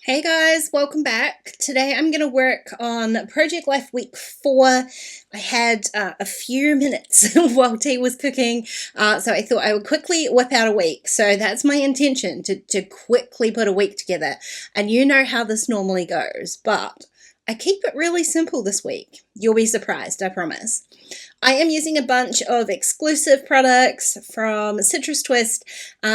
Hey guys, welcome back. Today I'm going to work on Project Life Week 4. I had a few minutes while tea was cooking, so I thought I would quickly whip out a week. So that's my intention, to quickly put a week together. And you know how this normally goes, but I keep it really simple this week. You'll be surprised, I promise. I am using a bunch of exclusive products from Citrus Twist.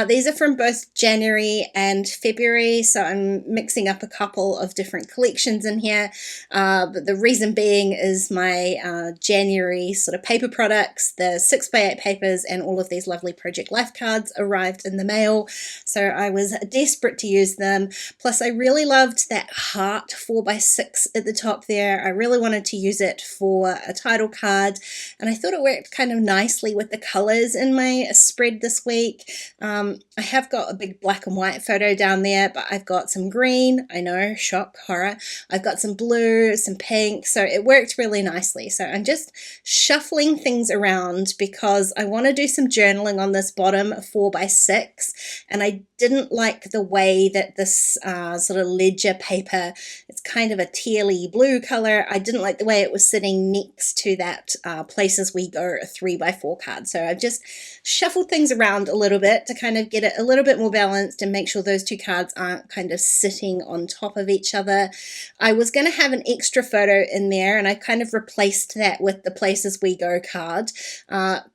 These are from both January and February, so I'm mixing up a couple of different collections in here. But the reason being is my January sort of paper products, the 6x8 papers, and all of these lovely Project Life cards arrived in the mail. So I was desperate to use them. Plus, I really loved that heart 4x6 at the top there. I really wanted to use it for a title card. And I thought it worked kind of nicely with the colors in my spread this week. I have got a big black and white photo down there, but I've got some green, I know, shock, horror. I've got some blue, some pink, so it worked really nicely. So I'm just shuffling things around because I want to do some journaling on this bottom 4x6, and I didn't like the way that this sort of ledger paper, it's kind of a tealy blue color. I didn't like the way it was sitting next to that Places We Go 3x4 card. So I've just shuffled things around a little bit to kind of get it a little bit more balanced and make sure those two cards aren't kind of sitting on top of each other. I was going to have an extra photo in there, and I kind of replaced that with the Places We Go card,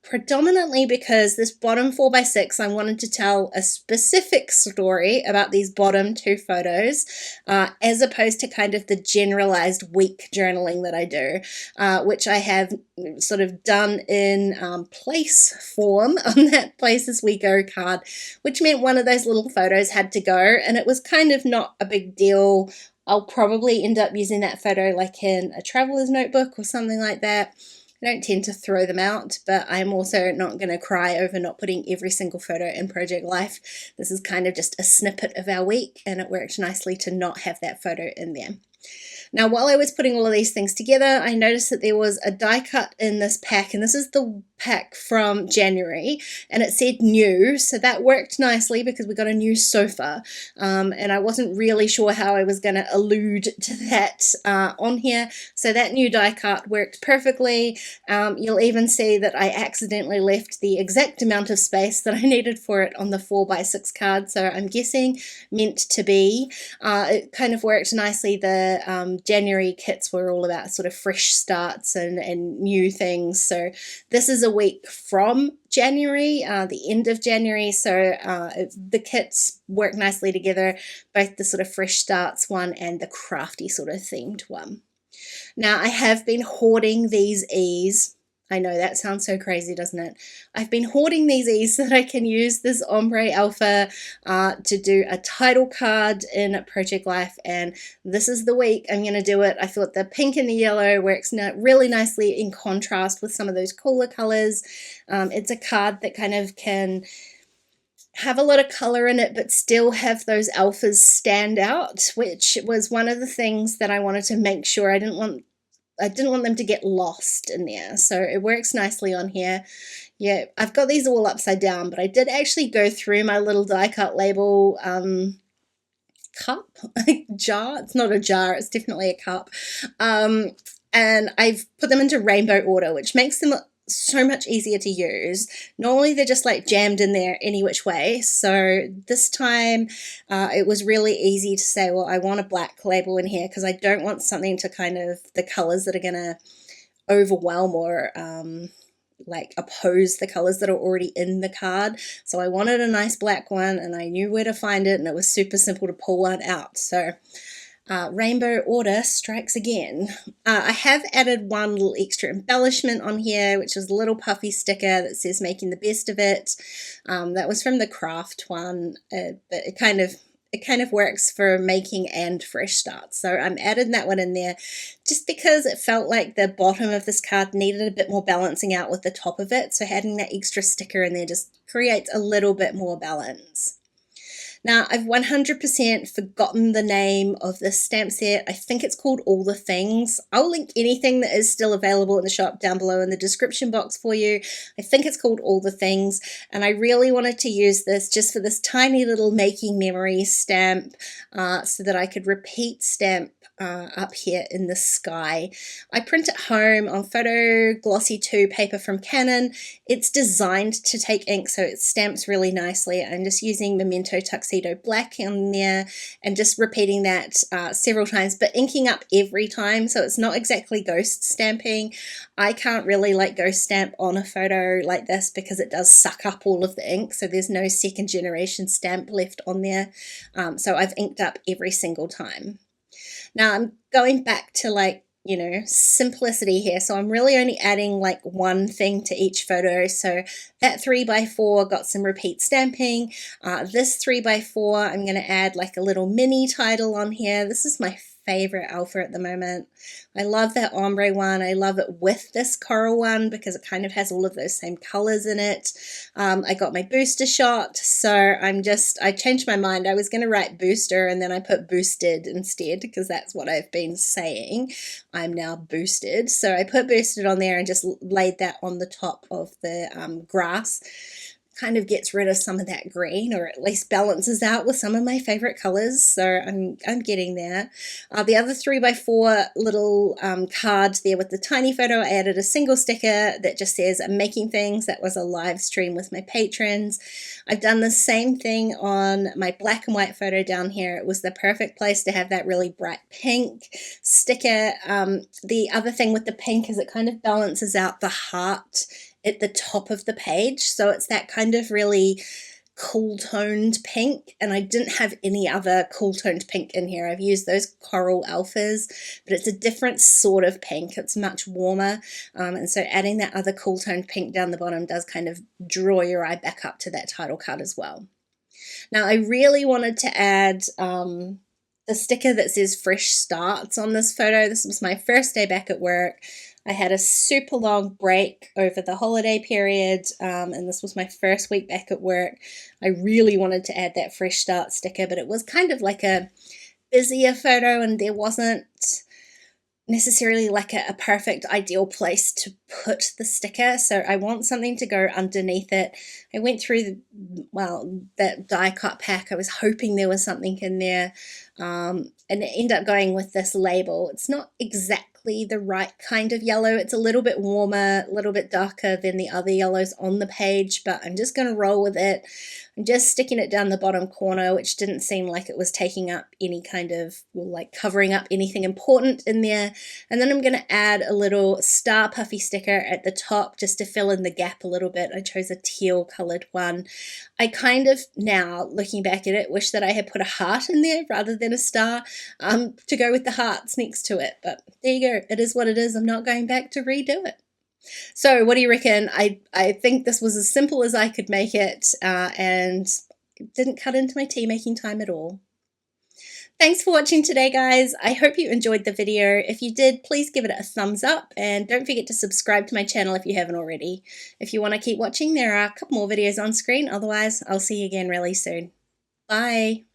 predominantly because this bottom 4x6, I wanted to tell a specific story about these bottom two photos, as opposed to kind of the generalized week journaling that I do, which I have sort of done in place form on that Places We Go card, which meant one of those little photos had to go, and it was kind of not a big deal. I'll probably end up using that photo like in a traveler's notebook or something like that. I don't tend to throw them out, but I'm also not going to cry over not putting every single photo in Project Life. This is kind of just a snippet of our week, and it worked nicely to not have that photo in there. Now, while I was putting all of these things together, I noticed that there was a die cut in this pack, and this is the pack from January, and it said new, so that worked nicely because we got a new sofa, and I wasn't really sure how I was going to allude to that on here, so that new die cut worked perfectly. You'll even see that I accidentally left the exact amount of space that I needed for it on the 4x6 card, so I'm guessing meant to be. It kind of worked nicely. The January kits were all about sort of fresh starts and new things, so this is a week from January, the end of January, so the kits work nicely together, both the sort of fresh starts one and the crafty sort of themed one. Now, I have been hoarding these E's. I know that sounds so crazy, doesn't it? I've been hoarding these E's so that I can use this Ombre Alpha to do a title card in Project Life, and this is the week I'm going to do it. I thought the pink and the yellow works really nicely in contrast with some of those cooler colors. It's a card that kind of can have a lot of color in it but still have those alphas stand out, which was one of the things that I wanted to make sure. I didn't want them to get lost in there, so it works nicely on here. Yeah, I've got these all upside down, but I did actually go through my little die cut label cup, jar. It's not a jar, it's definitely a cup, and I've put them into rainbow order, which makes them so much easier to use. Normally they're just like jammed in there any which way, so this time it was really easy to say, well, I want a black label in here because I don't want something to kind of, the colors that are going to overwhelm or like oppose the colors that are already in the card. So I wanted a nice black one, and I knew where to find it, and it was super simple to pull one out. So rainbow order strikes again. I have added one little extra embellishment on here, which is a little puffy sticker that says making the best of it. That was from the craft one, but it kind of works for making and fresh starts. So I'm adding that one in there just because it felt like the bottom of this card needed a bit more balancing out with the top of it. So adding that extra sticker in there just creates a little bit more balance. Now, I've 100% forgotten the name of this stamp set. I think it's called All the Things. I'll link anything that is still available in the shop down below in the description box for you. I think it's called All the Things, and I really wanted to use this just for this tiny little making memories stamp so that I could repeat stamp up here in the sky. I print at home on photo Glossy 2 paper from Canon. It's designed to take ink, so it stamps really nicely. I'm just using Memento Tuxedo Black on there and just repeating that several times, but inking up every time, so it's not exactly ghost stamping. I can't really like ghost stamp on a photo like this because it does suck up all of the ink, so there's no second generation stamp left on there. So I've inked up every single time. Now I'm going back to like, you know, simplicity here. So I'm really only adding like one thing to each photo. So that 3x4 got some repeat stamping. This 3x4, I'm going to add like a little mini title on here. This is my favorite alpha at the moment. I love that ombre one. I love it with this coral one because it kind of has all of those same colors in it. I got my booster shot, so I changed my mind. I was going to write booster and then I put boosted instead because that's what I've been saying. I'm now boosted. So I put boosted on there and just laid that on the top of the grass. Kind of gets rid of some of that green, or at least balances out with some of my favorite colors, so I'm getting there. The other 3x4 little card there with the tiny photo, I added a single sticker that just says I'm making things. That was a live stream with my patrons. I've done the same thing on my black and white photo down here. It was the perfect place to have that really bright pink sticker. The other thing with the pink is it kind of balances out the heart at the top of the page, so it's that kind of really cool toned pink, and I didn't have any other cool toned pink in here. I've used those coral alphas, but it's a different sort of pink. It's much warmer, and so adding that other cool toned pink down the bottom does kind of draw your eye back up to that title card as well. Now I really wanted to add the sticker that says fresh starts on this photo. This was my first day back at work. I had a super long break over the holiday period, and this was my first week back at work. I really wanted to add that fresh start sticker, but it was kind of like a busier photo and there wasn't necessarily like a perfect ideal place to put the sticker, so I want something to go underneath it. I went through that die cut pack. I was hoping there was something in there, and it ended up going with this label. It's not exactly the right kind of yellow. It's a little bit warmer, a little bit darker than the other yellows on the page, but I'm just going to roll with it. I'm just sticking it down the bottom corner, which didn't seem like it was taking up any kind of, like covering up anything important in there. And then I'm going to add a little star puffy sticker at the top just to fill in the gap a little bit. I chose a teal colored one. I kind of, now looking back at it, wish that I had put a heart in there rather than a star to go with the hearts next to it, but there you go. It is what it is. I'm not going back to redo it. So what do you reckon? I think this was as simple as I could make it, and it didn't cut into my tea making time at all. Thanks for watching today, guys. I hope you enjoyed the video. If you did, please give it a thumbs up, and don't forget to subscribe to my channel if you haven't already. If you want to keep watching, there are a couple more videos on screen. Otherwise, I'll see you again really soon. Bye.